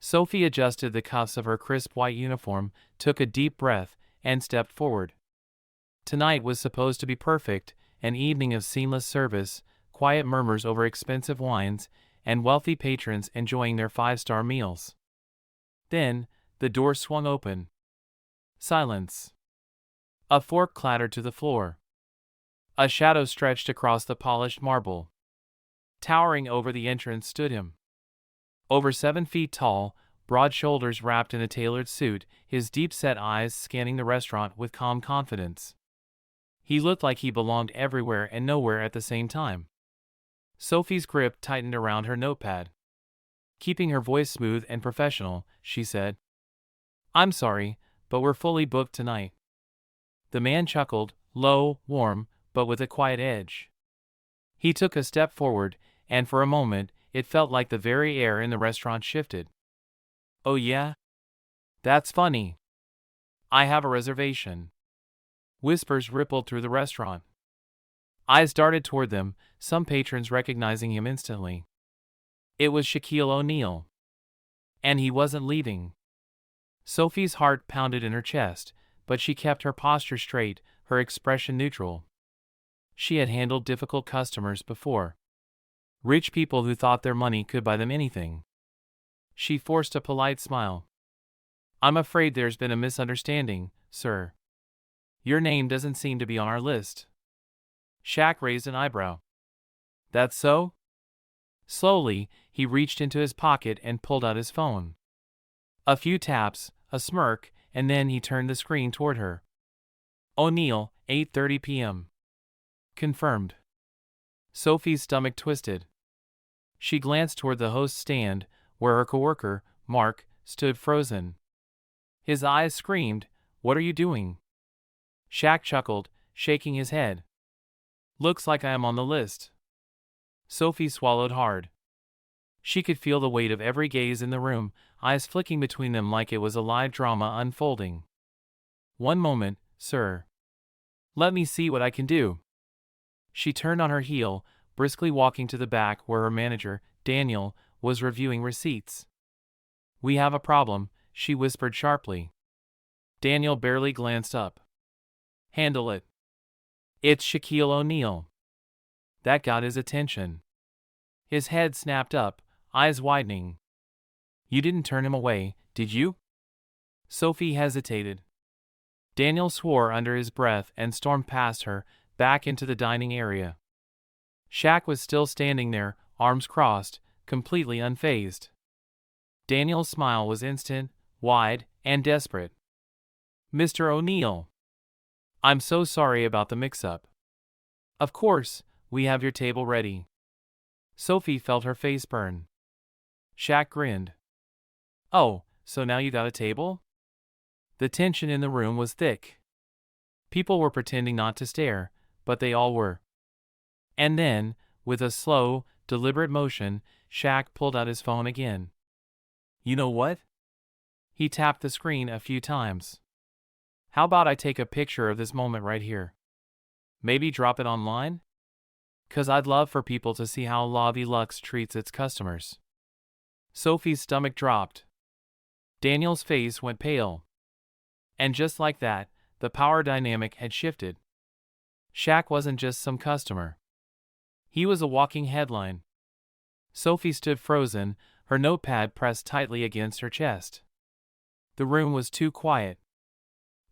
Sophie adjusted the cuffs of her crisp white uniform, took a deep breath, and stepped forward. Tonight was supposed to be perfect, an evening of seamless service, quiet murmurs over expensive wines, and wealthy patrons enjoying their five-star meals. Then, the door swung open. Silence. A fork clattered to the floor. A shadow stretched across the polished marble. Towering over the entrance stood him. Over 7 feet tall, broad shoulders wrapped in a tailored suit, his deep-set eyes scanning the restaurant with calm confidence. He looked like he belonged everywhere and nowhere at the same time. Sophie's grip tightened around her notepad. Keeping her voice smooth and professional, she said, "I'm sorry, but we're fully booked tonight." The man chuckled, low, warm, but with a quiet edge. He took a step forward, and for a moment, it felt like the very air in the restaurant shifted. "Oh yeah? That's funny. I have a reservation." Whispers rippled through the restaurant. Eyes darted toward them, some patrons recognizing him instantly. It was Shaquille O'Neal. And he wasn't leaving. Sophie's heart pounded in her chest, but she kept her posture straight, her expression neutral. She had handled difficult customers before. Rich people who thought their money could buy them anything. She forced a polite smile. "I'm afraid there's been a misunderstanding, sir. Your name doesn't seem to be on our list." Shaq raised an eyebrow. "That's so?" Slowly, he reached into his pocket and pulled out his phone. A few taps, a smirk, and then he turned the screen toward her. "O'Neal, 8:30 p.m. Confirmed." Sophie's stomach twisted. She glanced toward the host's stand, where her coworker, Mark, stood frozen. His eyes screamed, "What are you doing?" Shaq chuckled, shaking his head. "Looks like I am on the list." Sophie swallowed hard. She could feel the weight of every gaze in the room, eyes flicking between them like it was a live drama unfolding. "One moment, sir. Let me see what I can do." She turned on her heel, briskly walking to the back where her manager, Daniel, was reviewing receipts. "We have a problem," she whispered sharply. Daniel barely glanced up. "Handle it." "It's Shaquille O'Neal." That got his attention. His head snapped up, eyes widening. "You didn't turn him away, did you?" Sophie hesitated. Daniel swore under his breath and stormed past her, back into the dining area. Shaq was still standing there, arms crossed, completely unfazed. Daniel's smile was instant, wide, and desperate. "Mr. O'Neal, I'm so sorry about the mix-up. Of course, we have your table ready." Sophie felt her face burn. Shaq grinned. "Oh, so now you got a table?" The tension in the room was thick. People were pretending not to stare, but they all were. And then, with a slow, deliberate motion, Shaq pulled out his phone again. "You know what?" He tapped the screen a few times. "How about I take a picture of this moment right here? Maybe drop it online? 'Cause I'd love for people to see how Lobby Lux treats its customers." Sophie's stomach dropped. Daniel's face went pale. And just like that, the power dynamic had shifted. Shaq wasn't just some customer. He was a walking headline. Sophie stood frozen, her notepad pressed tightly against her chest. The room was too quiet.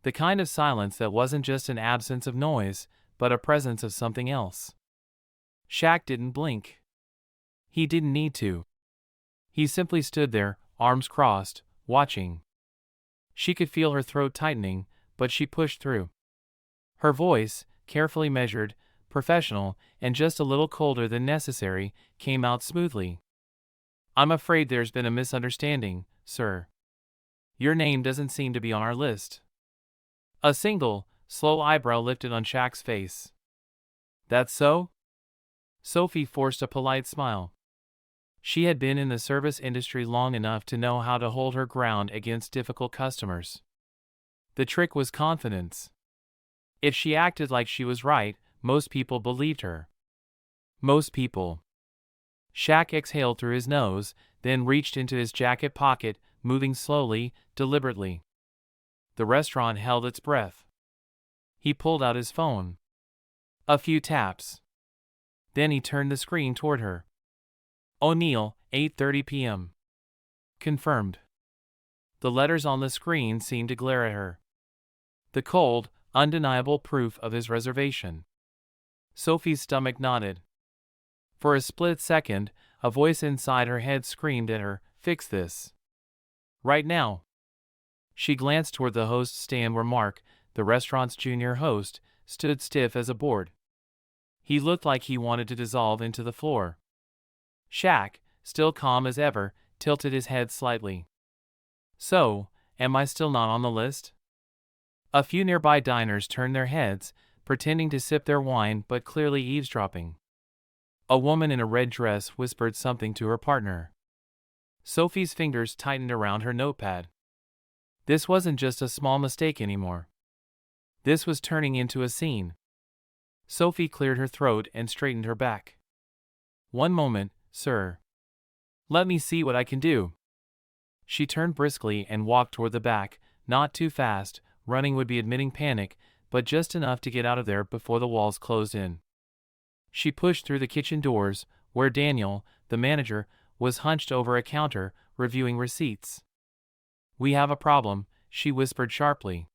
The kind of silence that wasn't just an absence of noise, but a presence of something else. Shaq didn't blink. He didn't need to. He simply stood there, arms crossed, watching. She could feel her throat tightening, but she pushed through. Her voice, carefully measured, professional, and just a little colder than necessary, came out smoothly. "I'm afraid there's been a misunderstanding, sir. Your name doesn't seem to be on our list." A single, slow eyebrow lifted on Shaq's face. "That's so?" Sophie forced a polite smile. She had been in the service industry long enough to know how to hold her ground against difficult customers. The trick was confidence. If she acted like she was right, most people believed her. Most people. Shaq exhaled through his nose, then reached into his jacket pocket, moving slowly, deliberately. The restaurant held its breath. He pulled out his phone. A few taps. Then he turned the screen toward her. O'Neill, 8:30 p.m. Confirmed. The letters on the screen seemed to glare at her. The cold, undeniable proof of his reservation. Sophie's stomach knotted. For a split second, a voice inside her head screamed at her, "Fix this. Right now." She glanced toward the host's stand where Mark, the restaurant's junior host, stood stiff as a board. He looked like he wanted to dissolve into the floor. Shaq, still calm as ever, tilted his head slightly. "So, am I still not on the list?" A few nearby diners turned their heads, pretending to sip their wine but clearly eavesdropping. A woman in a red dress whispered something to her partner. Sophie's fingers tightened around her notepad. This wasn't just a small mistake anymore. This was turning into a scene. Sophie cleared her throat and straightened her back. "One moment, sir. Let me see what I can do." She turned briskly and walked toward the back, not too fast. Running would be admitting panic, but just enough to get out of there before the walls closed in. She pushed through the kitchen doors, where Daniel, the manager, was hunched over a counter, reviewing receipts. "We have a problem," she whispered sharply.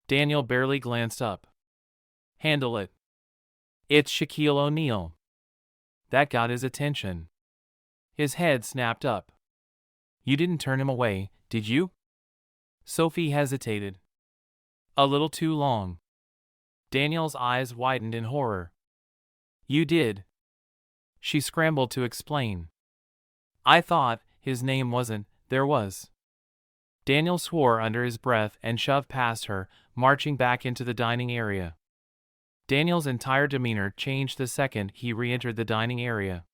Daniel barely glanced up. "Handle it." "It's Shaquille O'Neal." That got his attention. His head snapped up. "You didn't turn him away, did you?" Sophie hesitated. "A little too long." Daniel's eyes widened in horror. "You did." She scrambled to explain. "I thought his name wasn't, there was." Daniel swore under his breath and shoved past her, marching back into the dining area. Daniel's entire demeanor changed the second he re-entered the dining area.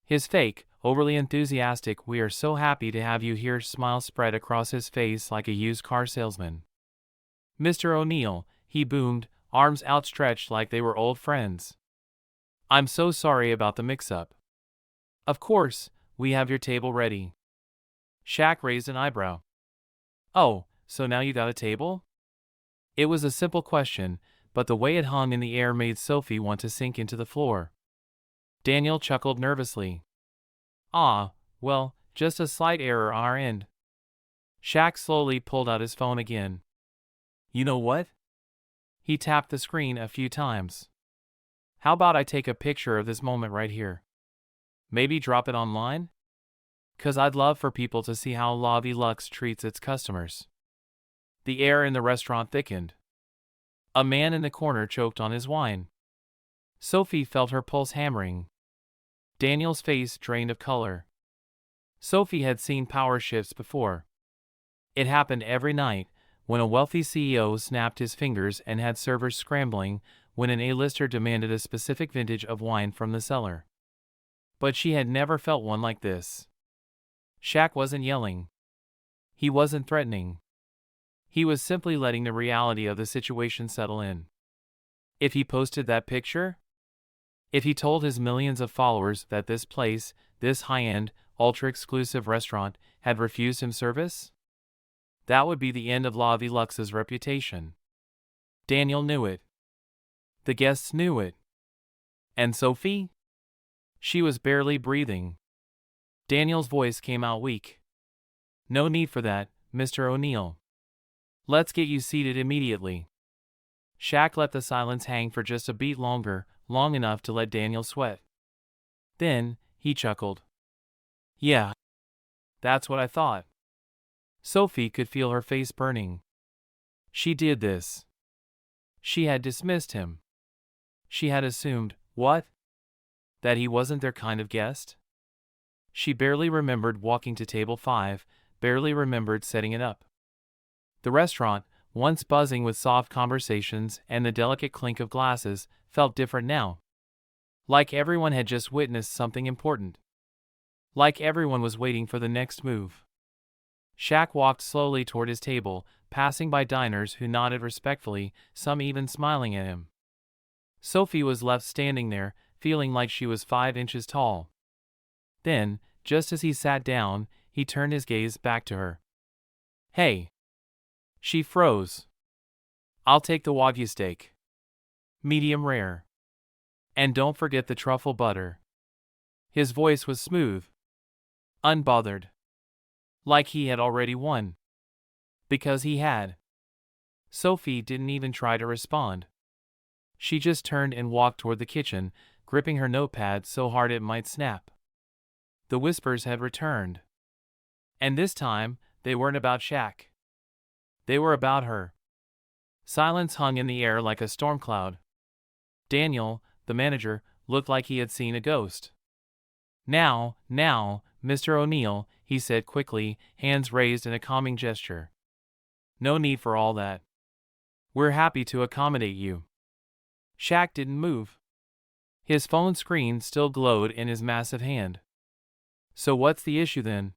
His fake, overly enthusiastic "we are so happy to have you here" smile spread across his face like a used car salesman. "Mr. O'Neill," he boomed, arms outstretched like they were old friends. "I'm so sorry about the mix-up." "Of course, we have your table ready." Shaq raised an eyebrow. "Oh, so now you got a table?" It was a simple question, but the way it hung in the air made Sophie want to sink into the floor. Daniel chuckled nervously. "Ah, well, just a slight error on our end." Shaq slowly pulled out his phone again. "You know what?" He tapped the screen a few times. "How about I take a picture of this moment right here? Maybe drop it online? 'Cause I'd love for people to see how La Vie Luxe treats its customers." The air in the restaurant thickened. A man in the corner choked on his wine. Sophie felt her pulse hammering. Daniel's face drained of color. Sophie had seen power shifts before. It happened every night, when a wealthy CEO snapped his fingers and had servers scrambling, when an A-lister demanded a specific vintage of wine from the cellar. But she had never felt one like this. Shaq wasn't yelling. He wasn't threatening. He was simply letting the reality of the situation settle in. If he posted that picture? If he told his millions of followers that this place, this high-end, ultra-exclusive restaurant, had refused him service? That would be the end of La Vie Luxe's reputation. Daniel knew it. The guests knew it. And Sophie? She was barely breathing. Daniel's voice came out weak. "No need for that, Mr. O'Neill. Let's get you seated immediately." Shaq let the silence hang for just a beat longer, long enough to let Daniel sweat. Then, he chuckled. "Yeah. That's what I thought." Sophie could feel her face burning. She did this. She had dismissed him. She had assumed, what? That he wasn't their kind of guest? She barely remembered walking to table 5, barely remembered setting it up. The restaurant, once buzzing with soft conversations and the delicate clink of glasses, felt different now. Like everyone had just witnessed something important. Like everyone was waiting for the next move. Shaq walked slowly toward his table, passing by diners who nodded respectfully, some even smiling at him. Sophie was left standing there, feeling like she was 5 inches tall. Then, just as he sat down, he turned his gaze back to her. "Hey." She froze. "I'll take the Wagyu steak. Medium rare. And don't forget the truffle butter." His voice was smooth. Unbothered. Like he had already won. Because he had. Sophie didn't even try to respond. She just turned and walked toward the kitchen, gripping her notepad so hard it might snap. The whispers had returned. And this time, they weren't about Shaq. They were about her. Silence hung in the air like a storm cloud. Daniel, the manager, looked like he had seen a ghost. Now, Mr. O'Neill," he said quickly, hands raised in a calming gesture. "No need for all that. We're happy to accommodate you." Shaq didn't move. His phone screen still glowed in his massive hand. "So what's the issue then?"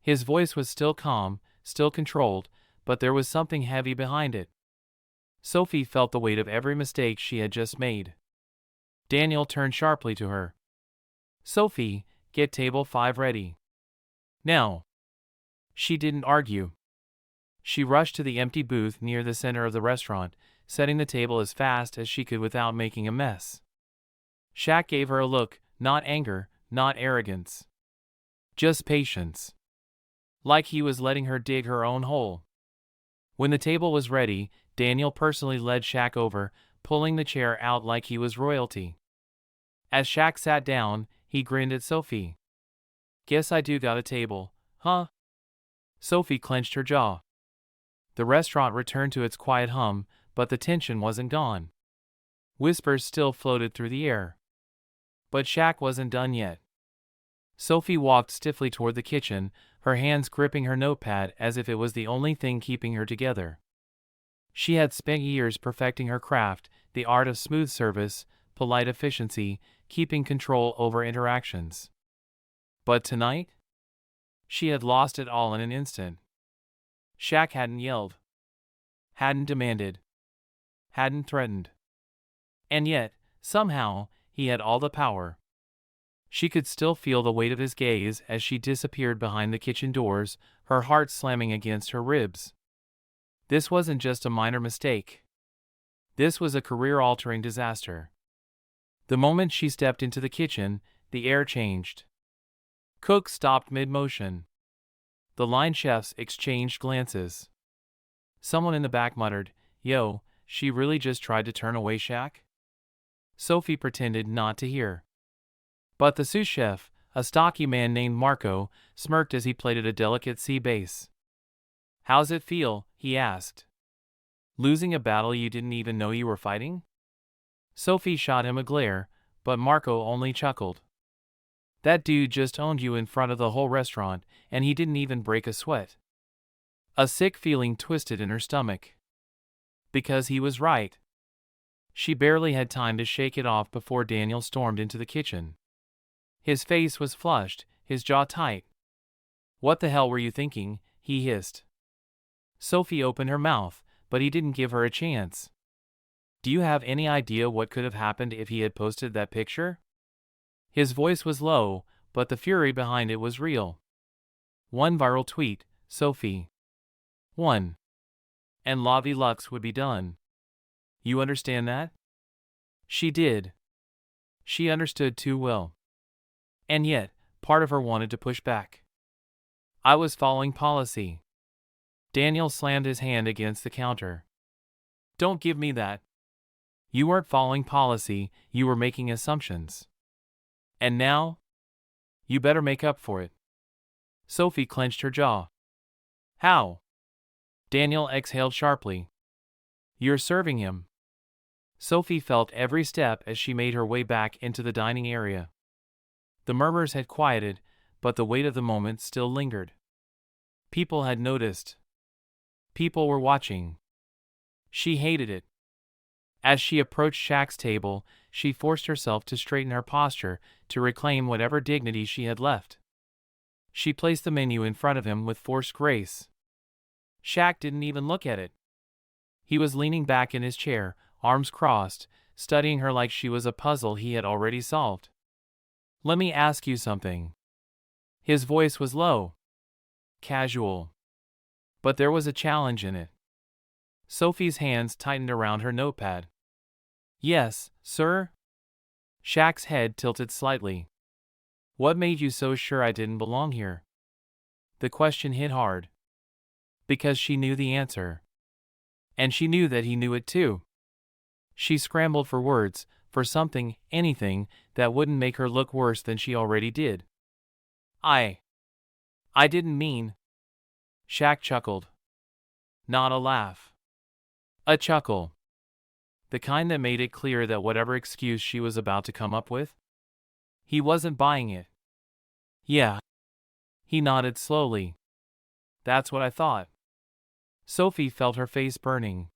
His voice was still calm, still controlled, but there was something heavy behind it. Sophie felt the weight of every mistake she had just made. Daniel turned sharply to her. "Sophie, get table 5 ready. Now." She didn't argue. She rushed to the empty booth near the center of the restaurant, setting the table as fast as she could without making a mess. Shaq gave her a look, not anger, not arrogance. Just patience. Like he was letting her dig her own hole. When the table was ready, Daniel personally led Shaq over, pulling the chair out like he was royalty. As Shaq sat down, he grinned at Sophie. "Guess I do got a table, huh?" Sophie clenched her jaw. The restaurant returned to its quiet hum, but the tension wasn't gone. Whispers still floated through the air. But Shaq wasn't done yet. Sophie walked stiffly toward the kitchen, her hands gripping her notepad as if it was the only thing keeping her together. She had spent years perfecting her craft, the art of smooth service, polite efficiency, keeping control over interactions. But tonight? She had lost it all in an instant. Shaq hadn't yelled. Hadn't demanded. Hadn't threatened. And yet, somehow, he had all the power. She could still feel the weight of his gaze as she disappeared behind the kitchen doors, her heart slamming against her ribs. This wasn't just a minor mistake. This was a career-altering disaster. The moment she stepped into the kitchen, the air changed. Cooks stopped mid-motion. The line chefs exchanged glances. Someone in the back muttered, "Yo, she really just tried to turn away Shaq?" Sophie pretended not to hear. But the sous chef, a stocky man named Marco, smirked as he plated a delicate sea bass. "How's it feel?" he asked. "Losing a battle you didn't even know you were fighting?" Sophie shot him a glare, but Marco only chuckled. "That dude just owned you in front of the whole restaurant, and he didn't even break a sweat." A sick feeling twisted in her stomach. Because he was right. She barely had time to shake it off before Daniel stormed into the kitchen. His face was flushed, his jaw tight. "What the hell were you thinking?" he hissed. Sophie opened her mouth, but he didn't give her a chance. "Do you have any idea what could have happened if he had posted that picture?" His voice was low, but the fury behind it was real. One viral tweet, Sophie. One. And Lavi Lux would be done. You understand that? She did. She understood too well. And yet, part of her wanted to push back. "I was following policy." Daniel slammed his hand against the counter. "Don't give me that. You weren't following policy, you were making assumptions. And now? You better make up for it." Sophie clenched her jaw. "How?" Daniel exhaled sharply. "You're serving him." Sophie felt every step as she made her way back into the dining area. The murmurs had quieted, but the weight of the moment still lingered. People had noticed. People were watching. She hated it. As she approached Shaq's table, she forced herself to straighten her posture, to reclaim whatever dignity she had left. She placed the menu in front of him with forced grace. Shaq didn't even look at it. He was leaning back in his chair, arms crossed, studying her like she was a puzzle he had already solved. Let me ask you something. His voice was low, casual, but there was a challenge in it. Sophie's hands tightened around her notepad. Yes, sir? Shaq's head tilted slightly. What made you so sure I didn't belong here? The question hit hard. Because she knew the answer. And she knew that he knew it too. She scrambled for words, for something, anything, that wouldn't make her look worse than she already did. I didn't mean. Shaq chuckled. Not a laugh. A chuckle. The kind that made it clear that whatever excuse she was about to come up with, he wasn't buying it. Yeah. He nodded slowly. That's what I thought. Sophie felt her face burning.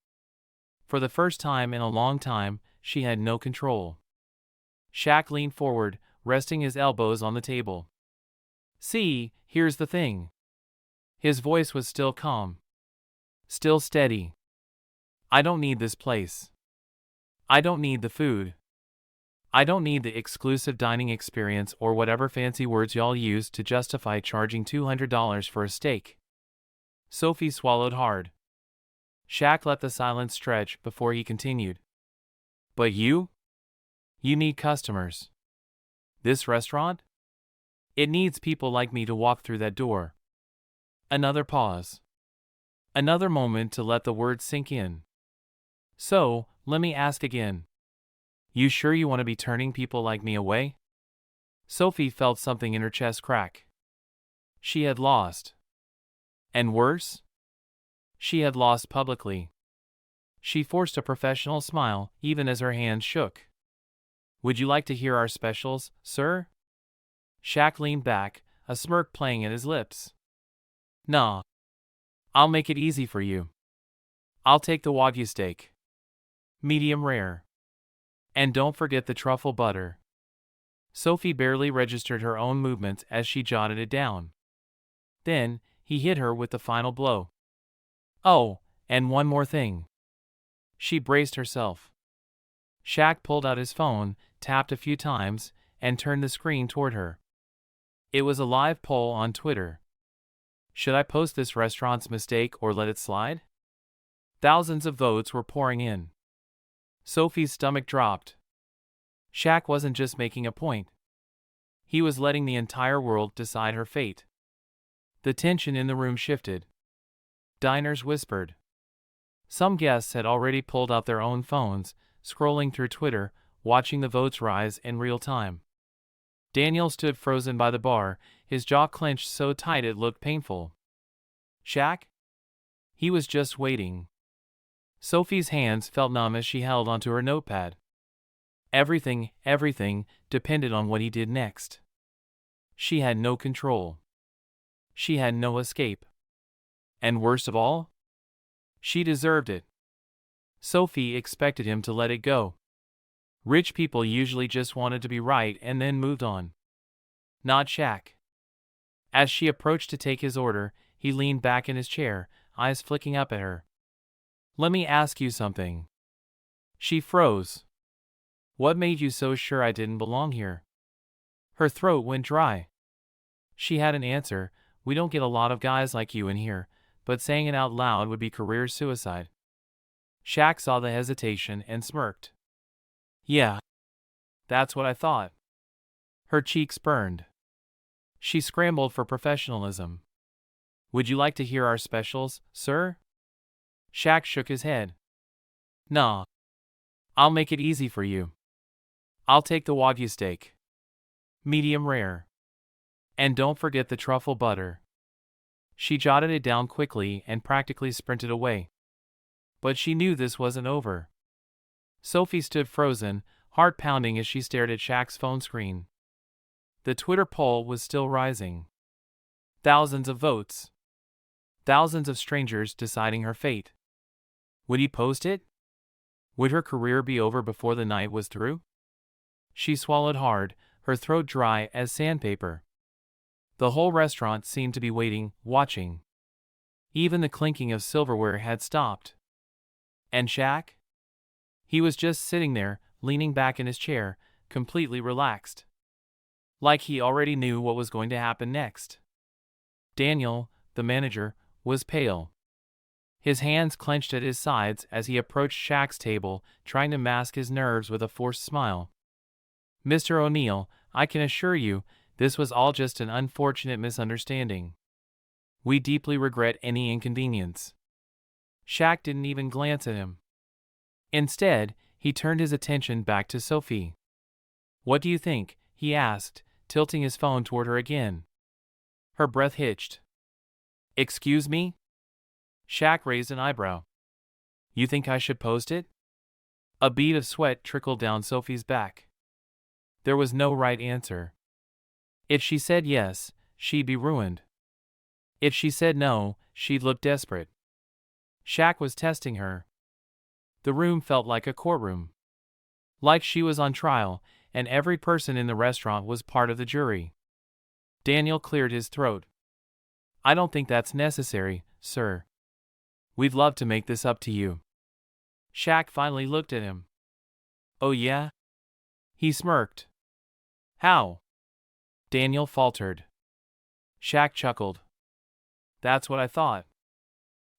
For the first time in a long time, she had no control. Shaq leaned forward, resting his elbows on the table. See, here's the thing. His voice was still calm. Still steady. I don't need this place. I don't need the food. I don't need the exclusive dining experience or whatever fancy words y'all use to justify charging $200 for a steak. Sophie swallowed hard. Shaq let the silence stretch before he continued. But you? You need customers. This restaurant? It needs people like me to walk through that door. Another pause. Another moment to let the words sink in. So, let me ask again. You sure you want to be turning people like me away? Sophie felt something in her chest crack. She had lost. And worse? She had lost publicly. She forced a professional smile, even as her hands shook. Would you like to hear our specials, sir? Shaq leaned back, a smirk playing at his lips. Nah. I'll make it easy for you. I'll take the Wagyu steak. Medium rare. And don't forget the truffle butter. Sophie barely registered her own movements as she jotted it down. Then, he hit her with the final blow. Oh, and one more thing. She braced herself. Shaq pulled out his phone, tapped a few times, and turned the screen toward her. It was a live poll on Twitter. Should I post this restaurant's mistake or let it slide? Thousands of votes were pouring in. Sophie's stomach dropped. Shaq wasn't just making a point. He was letting the entire world decide her fate. The tension in the room shifted. Diners whispered. Some guests had already pulled out their own phones, scrolling through Twitter, watching the votes rise in real time. Daniel stood frozen by the bar, his jaw clenched so tight it looked painful. Shaq? He was just waiting. Sophie's hands felt numb as she held onto her notepad. Everything depended on what he did next. She had no control. She had no escape. And worst of all, she deserved it. Sophie expected him to let it go. Rich people usually just wanted to be right and then moved on. Not Shaq. As she approached to take his order, he leaned back in his chair, eyes flicking up at her. Let me ask you something. She froze. What made you so sure I didn't belong here? Her throat went dry. She had an answer. We don't get a lot of guys like you in here, but saying it out loud would be career suicide. Shaq saw the hesitation and smirked. Yeah. That's what I thought. Her cheeks burned. She scrambled for professionalism. Would you like to hear our specials, sir? Shaq shook his head. Nah. I'll make it easy for you. I'll take the Wagyu steak. Medium rare. And don't forget the truffle butter. She jotted it down quickly and practically sprinted away. But she knew this wasn't over. Sophie stood frozen, heart pounding as she stared at Shaq's phone screen. The Twitter poll was still rising. Thousands of votes. Thousands of strangers deciding her fate. Would he post it? Would her career be over before the night was through? She swallowed hard, her throat dry as sandpaper. The whole restaurant seemed to be waiting, watching. Even the clinking of silverware had stopped. And Shaq? He was just sitting there, leaning back in his chair, completely relaxed. like he already knew what was going to happen next. Daniel, the manager, was pale. His hands clenched at his sides as he approached Shaq's table, trying to mask his nerves with a forced smile. "Mr. O'Neill, I can assure you, this was all just an unfortunate misunderstanding. We deeply regret any inconvenience." Shaq didn't even glance at him. Instead, he turned his attention back to Sophie. "What do you think?" he asked, tilting his phone toward her again. Her breath hitched. "Excuse me?" Shaq raised an eyebrow. "You think I should post it?" A bead of sweat trickled down Sophie's back. There was no right answer. If she said yes, she'd be ruined. If she said no, she'd look desperate. Shaq was testing her. The room felt like a courtroom. Like she was on trial, and every person in the restaurant was part of the jury. Daniel cleared his throat. "I don't think that's necessary, sir. We'd love to make this up to you." Shaq finally looked at him. "Oh yeah?" He smirked. "How?" Daniel faltered. Shaq chuckled. "That's what I thought."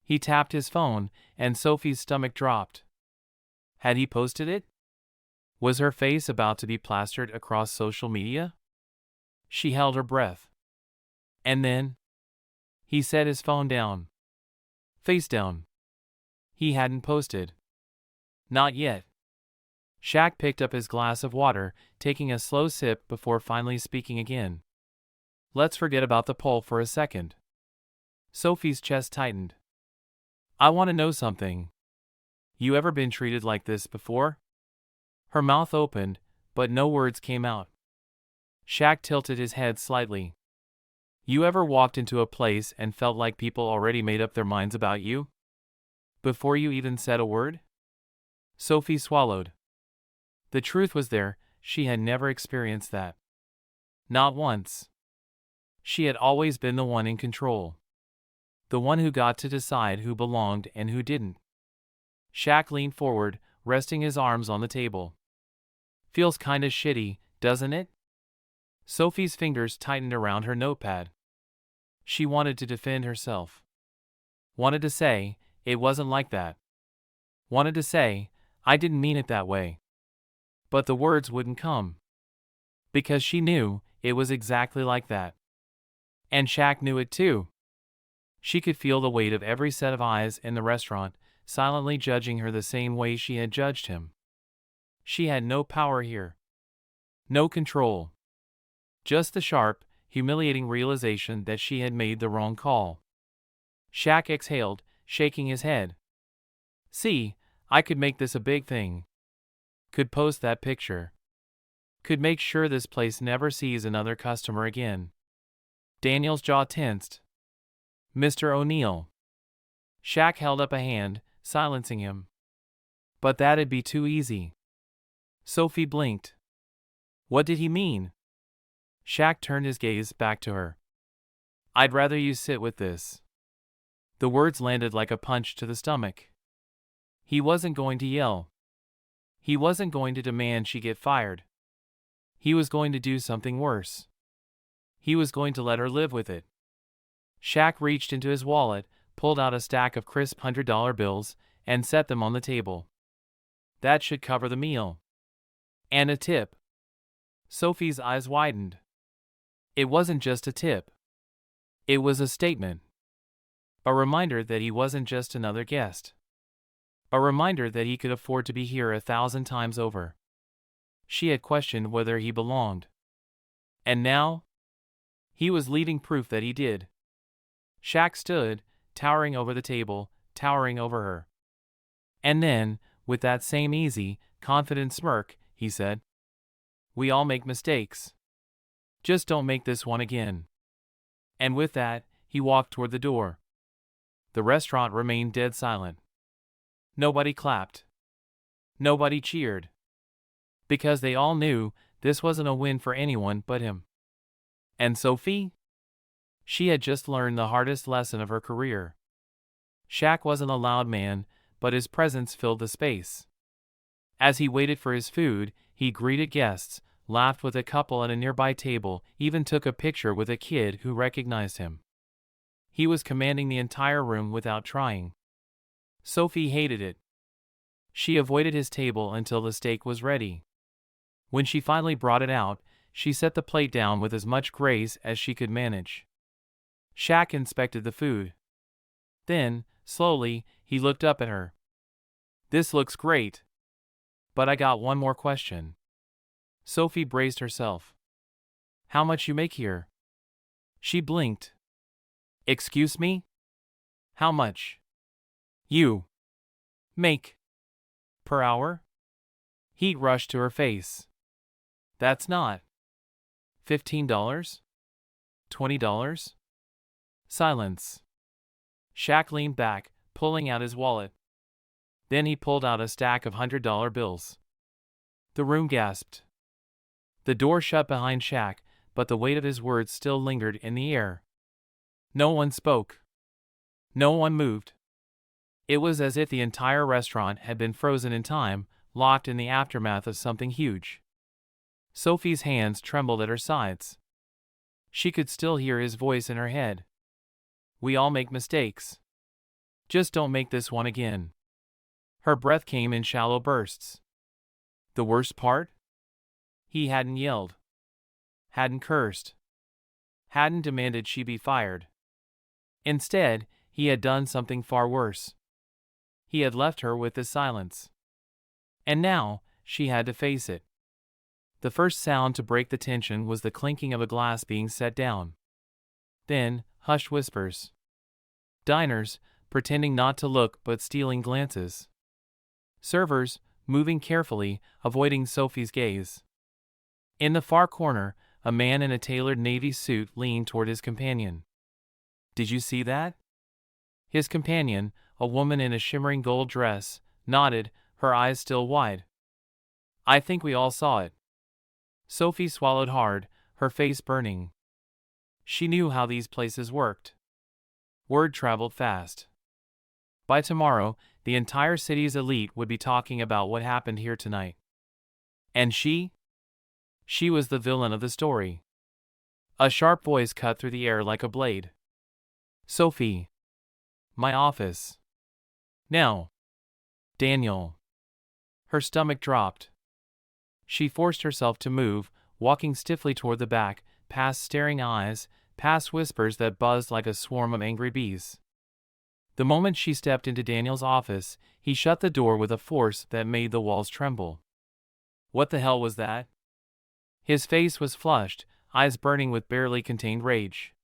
He tapped his phone, and Sophie's stomach dropped. Had he posted it? Was her face about to be plastered across social media? She held her breath. And then? He set his phone down. Face down. He hadn't posted. Not yet. Shaq picked up his glass of water, taking a slow sip before finally speaking again. "Let's forget about the poll for a second." Sophie's chest tightened. "I want to know something. You ever been treated like this before?" Her mouth opened, but no words came out. Shaq tilted his head slightly. "You ever walked into a place and felt like people already made up their minds about you? Before you even said a word?" Sophie swallowed. The truth was she had never experienced that. Not once. She had always been the one in control. The one who got to decide who belonged and who didn't. Shaq leaned forward, resting his arms on the table. "Feels kinda shitty, doesn't it?" Sophie's fingers tightened around her notepad. She wanted to defend herself. Wanted to say, "It wasn't like that." Wanted to say, "I didn't mean it that way." But the words wouldn't come. Because she knew it was exactly like that. And Shaq knew it too. She could feel the weight of every set of eyes in the restaurant, silently judging her the same way she had judged him. She had no power here. No control. Just the sharp, humiliating realization that she had made the wrong call. Shaq exhaled, shaking his head. "See, I could make this a big thing. Could post that picture. Could make sure this place never sees another customer again." Daniel's jaw tensed. "Mr. O'Neill." Shaq held up a hand, silencing him. "But that'd be too easy." Sophie blinked. What did he mean? Shaq turned his gaze back to her. "I'd rather you sit with this." The words landed like a punch to the stomach. He wasn't going to yell. He wasn't going to demand she get fired. He was going to do something worse. He was going to let her live with it. Shaq reached into his wallet, pulled out a stack of crisp $100 bills, and set them on the table. "That should cover the meal. And a tip." Sophie's eyes widened. It wasn't just a tip. It was a statement. A reminder that he wasn't just another guest. A reminder that he could afford to be here 1,000 times over. She had questioned whether he belonged. And now? He was leading proof that he did. Shaq stood, towering over the table, towering over her. And then, with that same easy, confident smirk, he said, "We all make mistakes. Just don't make this one again." And with that, he walked toward the door. The restaurant remained dead silent. Nobody clapped. Nobody cheered. Because they all knew this wasn't a win for anyone but him. And Sophie? She had just learned the hardest lesson of her career. Shaq wasn't a loud man, but his presence filled the space. As he waited for his food, he greeted guests, laughed with a couple at a nearby table, even took a picture with a kid who recognized him. He was commanding the entire room without trying. Sophie hated it. She avoided his table until the steak was ready. When she finally brought it out, she set the plate down with as much grace as she could manage. Shaq inspected the food. Then, slowly, he looked up at her. "This looks great. But I got one more question." Sophie braced herself. "How much you make here?" She blinked. "Excuse me? How much you make per hour?" Heat rushed to her face. "That's not $15? $20? Silence. Shaq leaned back, pulling out his wallet. Then he pulled out a stack of $100 bills. The room gasped. The door shut behind Shaq, but the weight of his words still lingered in the air. No one spoke. No one moved. It was as if the entire restaurant had been frozen in time, locked in the aftermath of something huge. Sophie's hands trembled at her sides. She could still hear his voice in her head. "We all make mistakes. Just don't make this one again." Her breath came in shallow bursts. The worst part? He hadn't yelled. Hadn't cursed. Hadn't demanded she be fired. Instead, he had done something far worse. He had left her with this silence. And now, she had to face it. The first sound to break the tension was the clinking of a glass being set down. Then, hushed whispers. Diners, pretending not to look but stealing glances. Servers, moving carefully, avoiding Sophie's gaze. In the far corner, a man in a tailored navy suit leaned toward his companion. "Did you see that?" His companion, a woman in a shimmering gold dress, nodded, her eyes still wide. "I think we all saw it." Sophie swallowed hard, her face burning. She knew how these places worked. Word traveled fast. By tomorrow, the entire city's elite would be talking about what happened here tonight. And she? She was the villain of the story. A sharp voice cut through the air like a blade. "Sophie. My office. Now." "Daniel." Her stomach dropped. She forced herself to move, walking stiffly toward the back, past staring eyes, past whispers that buzzed like a swarm of angry bees. The moment she stepped into Daniel's office, he shut the door with a force that made the walls tremble. What the hell was that? His face was flushed, eyes burning with barely contained rage.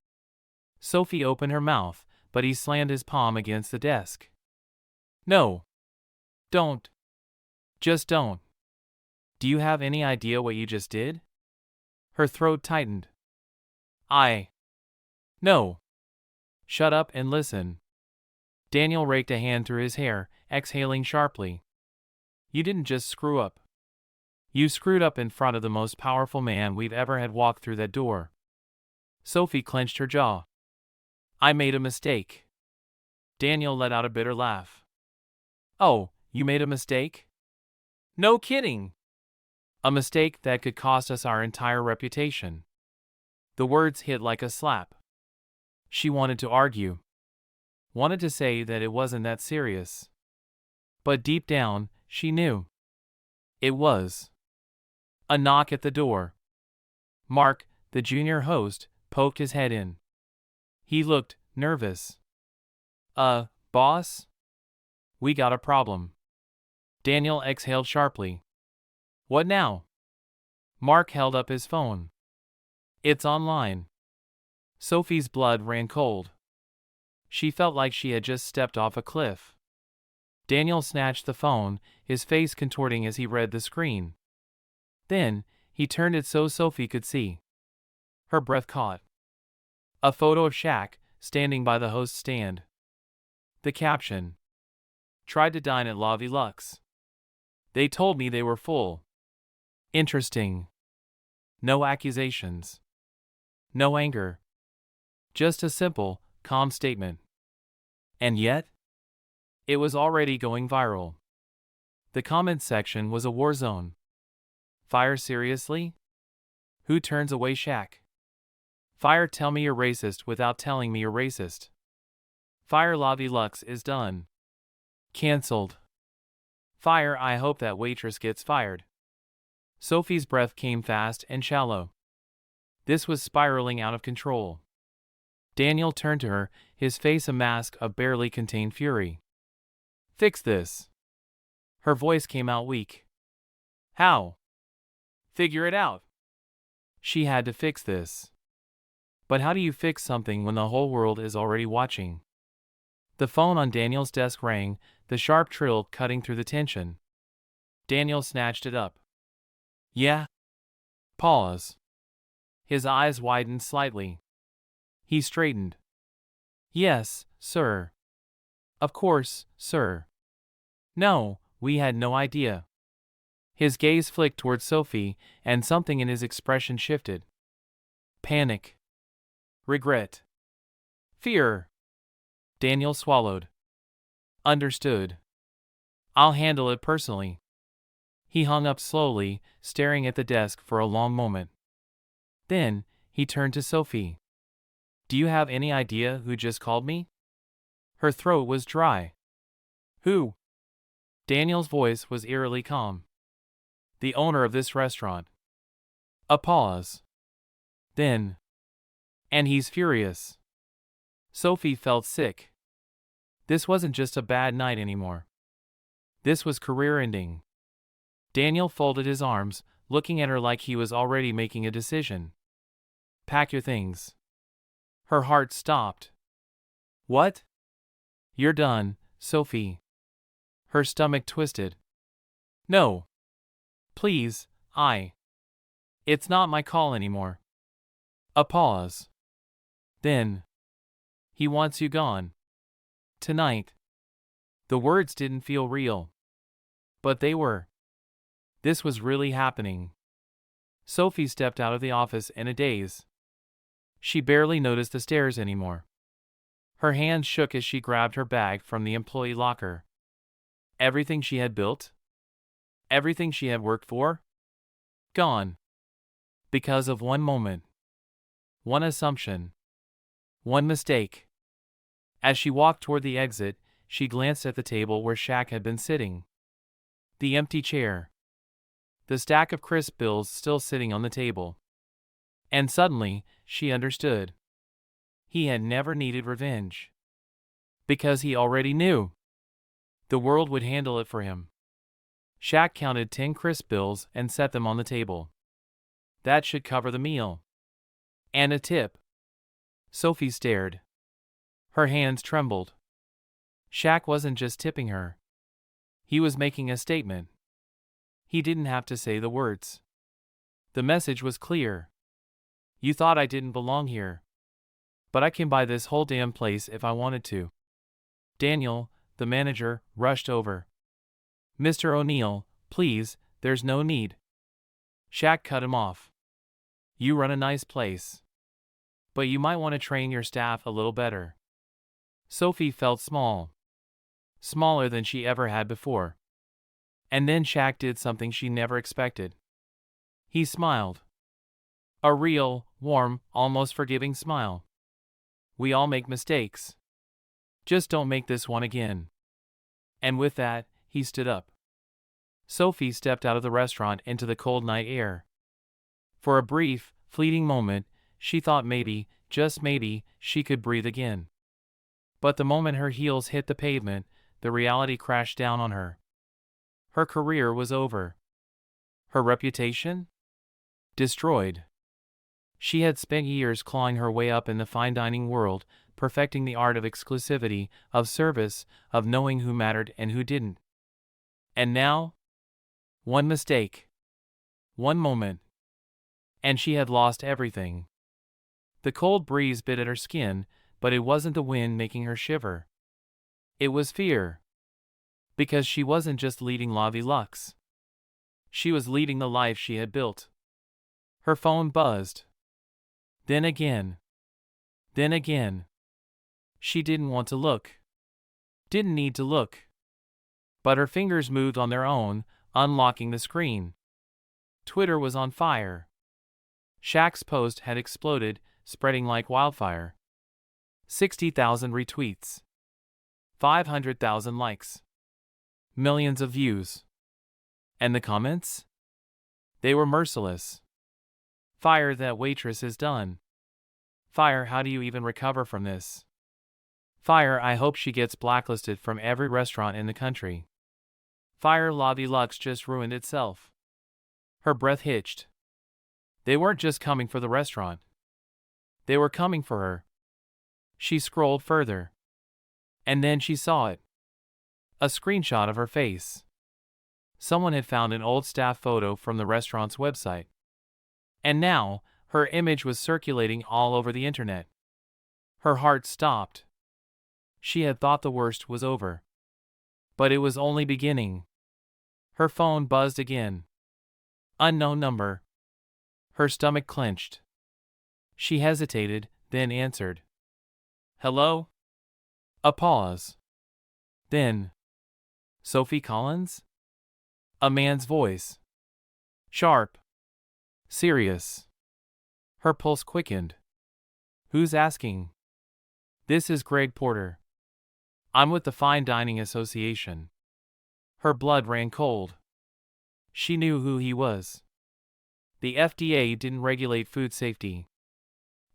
Sophie opened her mouth, but he slammed his palm against the desk. "No. Don't. Just don't. Do you have any idea what you just did?" Her throat tightened. No. "Shut up and listen." Daniel raked a hand through his hair, exhaling sharply. "You didn't just screw up. You screwed up in front of the most powerful man we've ever had walk through that door." Sophie clenched her jaw. "I made a mistake." Daniel let out a bitter laugh. "Oh, you made a mistake?" "No kidding." "A mistake that could cost us our entire reputation." The words hit like a slap. She wanted to argue. Wanted to say that it wasn't that serious. But deep down, she knew. It was. A knock at the door. Mark, the junior host, poked his head in. He looked nervous. Boss? We got a problem." Daniel exhaled sharply. "What now?" Mark held up his phone. "It's online." Sophie's blood ran cold. She felt like she had just stepped off a cliff. Daniel snatched the phone, his face contorting as he read the screen. Then, he turned it so Sophie could see. Her breath caught. A photo of Shaq, standing by the host's stand. The caption. "Tried to dine at La Lux. They told me they were full." Interesting. No accusations. No anger. Just a simple, calm statement. And yet, it was already going viral. The comments section was a war zone. Fire seriously? Who turns away Shaq? Fire, tell me you're racist without telling me you're racist. Fire, Lavi Lux is done. Cancelled. Fire, I hope that waitress gets fired. Sophie's breath came fast and shallow. This was spiraling out of control. Daniel turned to her, his face a mask of barely contained fury. Fix this. Her voice came out weak. How? Figure it out. She had to fix this. But how do you fix something when the whole world is already watching? The phone on Daniel's desk rang, the sharp trill cutting through the tension. Daniel snatched it up. Yeah? Pause. His eyes widened slightly. He straightened. Yes, sir. Of course, sir. No, we had no idea. His gaze flicked toward Sophie, and something in his expression shifted. Panic. Regret. Fear. Daniel swallowed. Understood. I'll handle it personally. He hung up slowly, staring at the desk for a long moment. Then, he turned to Sophie. Do you have any idea who just called me? Her throat was dry. Who? Daniel's voice was eerily calm. The owner of this restaurant. A pause. Then. And he's furious. Sophie felt sick. This wasn't just a bad night anymore. This was career-ending. Daniel folded his arms, looking at her like he was already making a decision. Pack your things. Her heart stopped. What? You're done, Sophie. Her stomach twisted. No. Please, It's not my call anymore. A pause. Then. He wants you gone. Tonight. The words didn't feel real. But they were. This was really happening. Sophie stepped out of the office in a daze. She barely noticed the stairs anymore. Her hands shook as she grabbed her bag from the employee locker. Everything she had built? Everything she had worked for? Gone. Because of one moment. One assumption. One mistake. As she walked toward the exit, she glanced at the table where Shaq had been sitting. The empty chair. The stack of crisp bills still sitting on the table. And suddenly, she understood. He had never needed revenge. Because he already knew. The world would handle it for him. Shaq counted 10 crisp bills and set them on the table. That should cover the meal. And a tip. Sophie stared. Her hands trembled. Shaq wasn't just tipping her. He was making a statement. He didn't have to say the words. The message was clear. You thought I didn't belong here. But I can buy this whole damn place if I wanted to. Daniel, the manager, rushed over. Mr. O'Neill, please, there's no need. Shaq cut him off. You run a nice place. But you might want to train your staff a little better. Sophie felt small. Smaller than she ever had before. And then Shaq did something she never expected. He smiled. A real, warm, almost forgiving smile. We all make mistakes. Just don't make this one again. And with that, he stood up. Sophie stepped out of the restaurant into the cold night air. For a brief, fleeting moment, she thought maybe, just maybe, she could breathe again. But the moment her heels hit the pavement, the reality crashed down on her. Her career was over. Her reputation? Destroyed. She had spent years clawing her way up in the fine dining world, perfecting the art of exclusivity, of service, of knowing who mattered and who didn't. And now? One mistake. One moment. And she had lost everything. The cold breeze bit at her skin, but it wasn't the wind making her shiver. It was fear. Because she wasn't just leading Lavi Lux. She was leading the life she had built. Her phone buzzed. Then again. Then again. She didn't want to look. Didn't need to look. But her fingers moved on their own, unlocking the screen. Twitter was on fire. Shaq's post had exploded, spreading like wildfire. 60,000 retweets. 500,000 likes. Millions of views. And the comments? They were merciless. Fire, that waitress is done. Fire, how do you even recover from this? Fire, I hope she gets blacklisted from every restaurant in the country. Fire, Lobby Lux just ruined itself. Her breath hitched. They weren't just coming for the restaurant. They were coming for her. She scrolled further. And then she saw it. A screenshot of her face. Someone had found an old staff photo from the restaurant's website. And now, her image was circulating all over the internet. Her heart stopped. She had thought the worst was over. But it was only beginning. Her phone buzzed again. Unknown number. Her stomach clenched. She hesitated, then answered. Hello? A pause. Then, Sophie Collins? A man's voice. Sharp. Serious. Her pulse quickened. Who's asking? This is Greg Porter. I'm with the Fine Dining Association. Her blood ran cold. She knew who he was. The FDA didn't regulate food safety.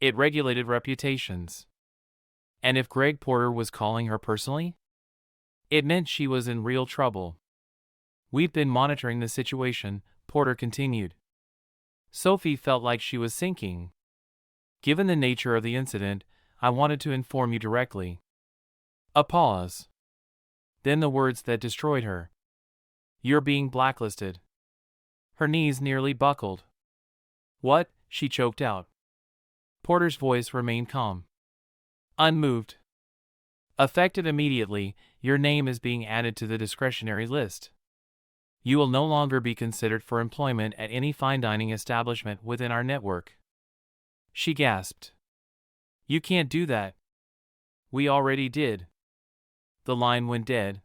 It regulated reputations. And if Greg Porter was calling her personally, it meant she was in real trouble. We've been monitoring the situation, Porter continued. Sophie felt like she was sinking. Given the nature of the incident, I wanted to inform you directly. A pause. Then the words that destroyed her. You're being blacklisted. Her knees nearly buckled. What? She choked out. Porter's voice remained calm. Unmoved. Effective immediately, your name is being added to the discretionary list. You will no longer be considered for employment at any fine dining establishment within our network. She gasped. You can't do that. We already did. The line went dead.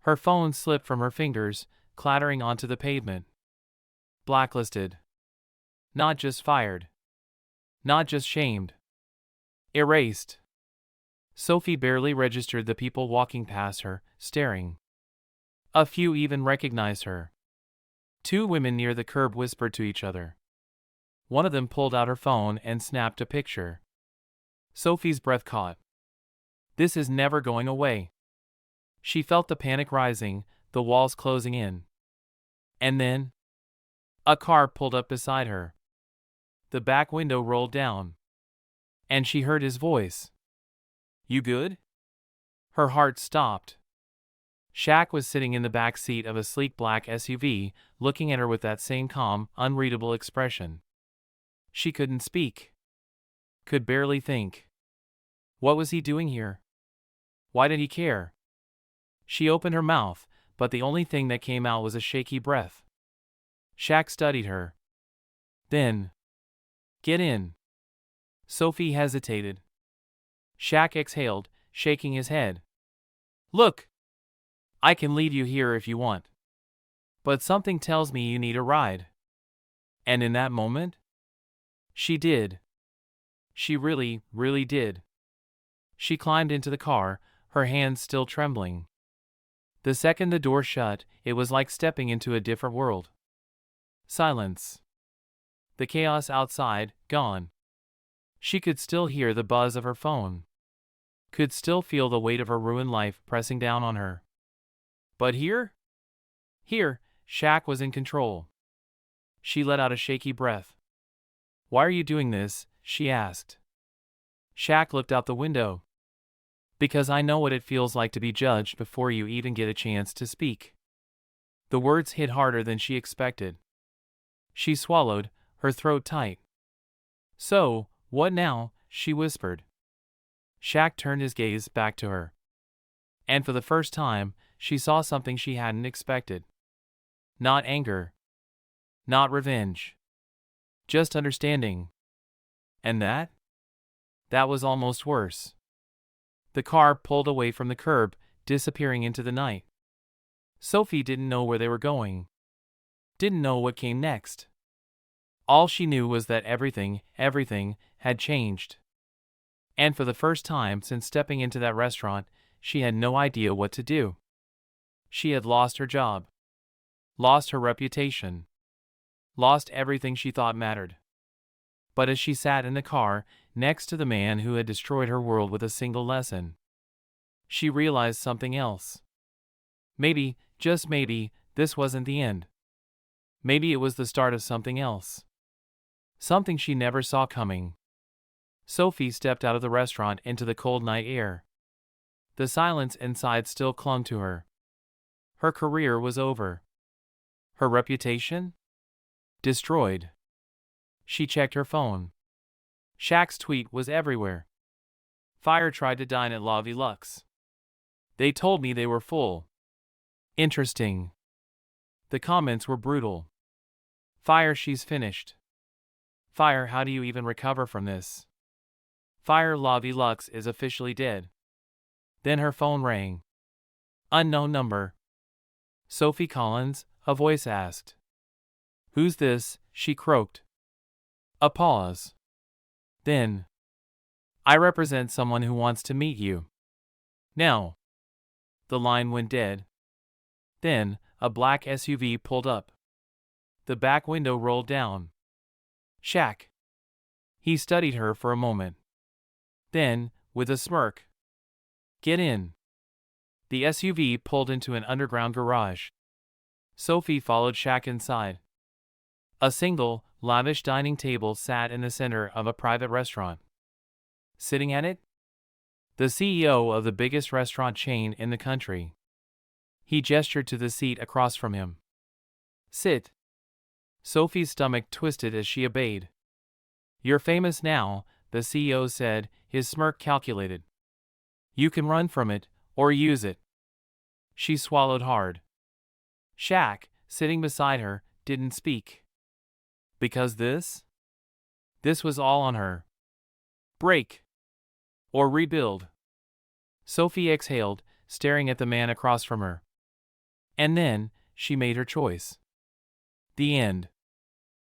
Her phone slipped from her fingers, clattering onto the pavement. Blacklisted. Not just fired. Not just shamed. Erased. Sophie barely registered the people walking past her, staring. A few even recognized her. Two women near the curb whispered to each other. One of them pulled out her phone and snapped a picture. Sophie's breath caught. This is never going away. She felt the panic rising, the walls closing in. And then, a car pulled up beside her. The back window rolled down. And she heard his voice. You good? Her heart stopped. Shaq was sitting in the back seat of a sleek black SUV, looking at her with that same calm, unreadable expression. She couldn't speak. Could barely think. What was he doing here? Why did he care? She opened her mouth, but the only thing that came out was a shaky breath. Shaq studied her. Then, get in. Sophie hesitated. Shaq exhaled, shaking his head. Look! I can leave you here if you want. But something tells me you need a ride. And in that moment, she did. She really, really did. She climbed into the car, her hands still trembling. The second the door shut, it was like stepping into a different world. Silence. The chaos outside, gone. She could still hear the buzz of her phone. Could still feel the weight of her ruined life pressing down on her. But here? Here, Shaq was in control. She let out a shaky breath. Why are you doing this? She asked. Shaq looked out the window. Because I know what it feels like to be judged before you even get a chance to speak. The words hit harder than she expected. She swallowed, her throat tight. So, what now? She whispered. Shaq turned his gaze back to her. And for the first time, she saw something she hadn't expected. Not anger. Not revenge. Just understanding. And that? That was almost worse. The car pulled away from the curb, disappearing into the night. Sophie didn't know where they were going. Didn't know what came next. All she knew was that everything had changed. And for the first time since stepping into that restaurant, she had no idea what to do. She had lost her job, lost her reputation, lost everything she thought mattered. But as she sat in the car, next to the man who had destroyed her world with a single lesson, she realized something else. Maybe, just maybe, this wasn't the end. Maybe it was the start of something else. Something she never saw coming. Sophie stepped out of the restaurant into the cold night air. The silence inside still clung to her. Her career was over. Her reputation? Destroyed. She checked her phone. Shaq's tweet was everywhere. Fire tried to dine at La Deluxe. They told me they were full. Interesting. The comments were brutal. Fire, she's finished. Fire, how do you even recover from this? Fire, La Deluxe is officially dead. Then her phone rang. Unknown number. Sophie Collins, a voice asked. Who's this? She croaked. A pause. Then, I represent someone who wants to meet you. Now. The line went dead. Then, a black SUV pulled up. The back window rolled down. Shaq. He studied her for a moment. Then, with a smirk, get in. The SUV pulled into an underground garage. Sophie followed Shaq inside. A single, lavish dining table sat in the center of a private restaurant. Sitting at it? The CEO of the biggest restaurant chain in the country. He gestured to the seat across from him. Sit. Sophie's stomach twisted as she obeyed. You're famous now, the CEO said, his smirk calculated. You can run from it, or use it. She swallowed hard. Shaq, sitting beside her, didn't speak. Because this was all on her. Break. Or rebuild. Sophie exhaled, staring at the man across from her. And then, she made her choice. The end.